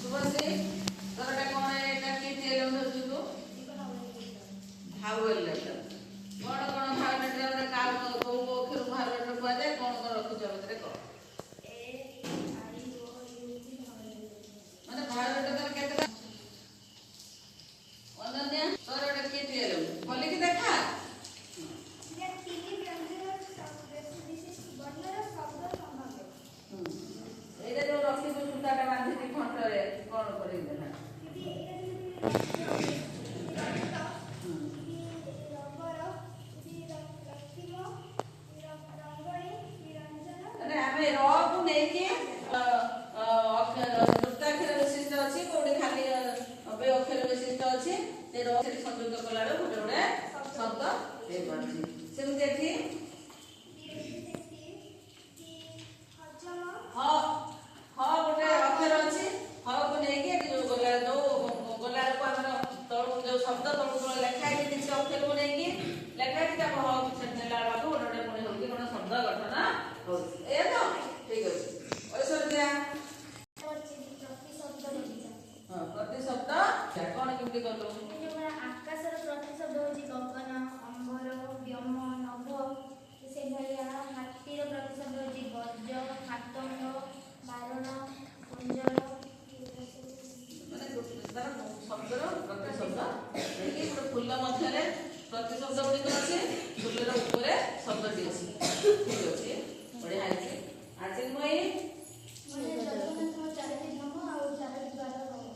ଶୁଭଶ୍ରୀ ତୋରଟା କଣ ଏଟା କି ତେଲ ଧରୁଛୁ ତୁ? Vowel letter. କଣ କଣ ଭାୱେଲ ଲେଟର କାହା କୋଉ ଅକ୍ଷର ଭାୱେଲ ଲେଟର କୁହାଯାଏ? କଣ କଣ ରଖୁଛ ଭିତରେ କହ? ମାନେ ଭାୱେଲ ଲେଟର କେତେଟା? ଅନନ୍ୟା ତୋର ଏଟା କି ତେଲ ଖୋଲିକି ଦେଖା। ଏଇଟା ଯୋଉ ରଖିଛୁ ସୂତାଟା ବାନ୍ଧିକି ଘଣ୍ଟରେ କଣ କରିକି ଦେଲା? ଆମେ ରକୁ ନେଇକି ଯୁକ୍ତାକ୍ଷର ବିଶିଷ୍ଟ ଅଛି, କୋଉଠି ଖାଲି ଅକ୍ଷର ବିଶିଷ୍ଟ ଅଛି, ସେ ର ସେଠି ସଂଯୁକ୍ତ କଲାରୁ ଗୋଟେ ଗୋଟେ ଶବ୍ଦ ହେଇପାରୁଛି। ସେମିତି ଏଠି ଗୋଟେ ଅକ୍ଷର ଅଛି, ହକୁ ନେଇକି ଏଠି ଯୋଉ ଗୋଲାରକୁ ଆମର ତଳକୁ ଯୋଉ ଶବ୍ଦ ତଳକୁ ଲେଖା ହେଇଛି କିଛି ଅକ୍ଷରକୁ ନେଇକି ଲେଖା ହେଇଛି, ତାକୁ ହ ନେଲା ବେଳକୁ ଗୋଟେ ଗୋଟେ ପୁଣି ହଉଛି କଣ ଶବ୍ଦ ଗଠନ ହଉଛି। ଏଇଆ ତ ଠିକ ଅଛି। ଐଶ୍ୱର୍ଯ୍ୟା ପ୍ରତିଶବ୍ଦ କଣ କେମିତି କଲୁ? ଆକାଶର ପ୍ରତିଶବ୍ଦ ହଉଛି ଗଗନ, ଅମ୍ବର, ବ୍ୟୋମ, ନଭ। ସେଭଳିଆ ହାତୀର ପ୍ରତିଶବ୍ଦ ହଉଛି ଗଜ, ହାତଣ୍ଡ, ବାରଣ, କୁଞ୍ଜର। ମାନେ ତାର ଶବ୍ଦର ପ୍ରତିଶବ୍ଦ ଗୋଟେ ଫୁଲ ମଧ୍ୟରେ ପ୍ରତିଶବ୍ଦ ଗୁଡ଼ିକ ଅଛି, ଫୁଲର ଉପରେ ଶବ୍ଦଟି ଅଛି। ଠିକ ଅଛି, ବଢିଆ ହେଇଛି। ଆଜି ମୁଁ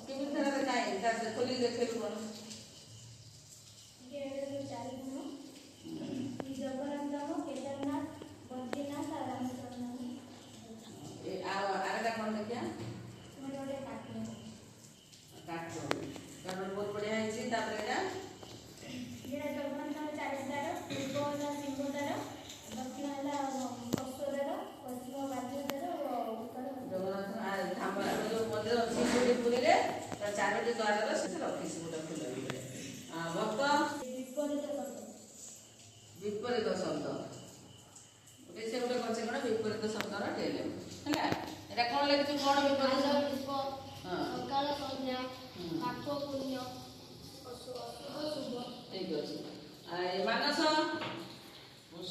କେମିତି ଧାରାରେ କାହିଁ ତାର ଖୋଲି ଦେଖେଇଲୁ କଣ? ଜଗନ୍ନାଥ, କେଦାରନାଥ, ବଦ୍ରୀନାଥ, ରାମଚନ୍ଦ୍ର। ଆଉ ଆରେଟା କଣ ଦେଖିଆ? ବହୁତ ବଢିଆ ହେଇଛି। ତାପରେ ଏଇଟା ଜଗନ୍ନାଥଙ୍କ ଚାରିଦ୍ୱାର, ପୂର୍ବ ହେଲା ସିଂହଦ୍ୱାର, ଦକ୍ଷିଣ ହେଲା କଶ୍ୱଦ୍ୱାର, ପଶ୍ଚିମ ବାଦ୍ୟଦ୍ୱାର ଓ ଉତ୍ତର ଜଗନ୍ନାଥ ଯୋଉ ମନ୍ଦିର ଅଛି ପୁରୀରେ ତା ଚାରୋଟି ଦ୍ୱାରର ସେଠି ରଖିଛି ଗୋଟେ ଫୁଲ ଭିତରେ। ଭକ୍ତ ବିପରୀତ ଶବ୍ଦ ଗୋଟେ ସେ ଗୋଟେ କରିছে କଣ ବିପରୀତ ଶବ୍ଦର ଟେଲ ହେଲା। ଏଟା କଣ ଲେଖିଛୁ? କଣ ବିପରୀତ? ସକାଳ ସନ୍ଧ୍ୟା, ପାପ ପୁଣ୍ୟ, ଅଶୁଭ ଶୁଭ। ଠିକ ଅଛି। ମାନସ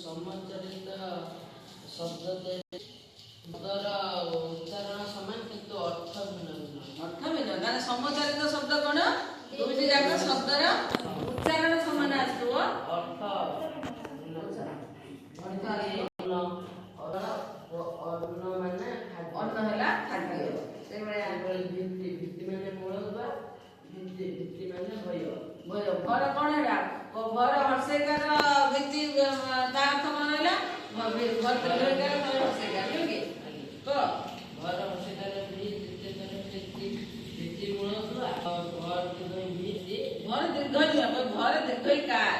ସମଚରିତ ଶବ୍ଦ ଶବ୍ଦର ଉଚ୍ଚାରଣ ସମାନ କିନ୍ତୁ ଅର୍ଥ ଭିନ୍ନ ଭିନ୍ନ। ଅର୍ଥ ଭିନ୍ନ ମାନେ ସମଚରିତ ଶବ୍ଦ କଣ? ଦୁଇଟି ଯାକ ଶବ୍ଦର ଉଚ୍ଚାରଣ ସମାନ ଆସିଥିବ, ଅର୍ଥ ଅନ୍ନ ହେଲା ଖାଦ୍ୟ। ସେଇଭଳିଆ ଭିତ୍ତି ମାନେ ମୂଳ ବା ଭିତ୍ତି ମାନେ ଭୟ। ଘର କଣ ହେଲା? ଘର ହର୍ଷେଇକାର ଭିତ୍ତି ତା ଅର୍ଥ କଣ ହେଲା? ଘର ହର୍ଷେଇକାର ନୁହେଁ କି? ଘର ହର୍ଷେଇକାର ଭିତ୍ତି ମୂଳ ବା ଘର ଦୀର୍ଘ ଘର ଦୀର୍ଘ କାର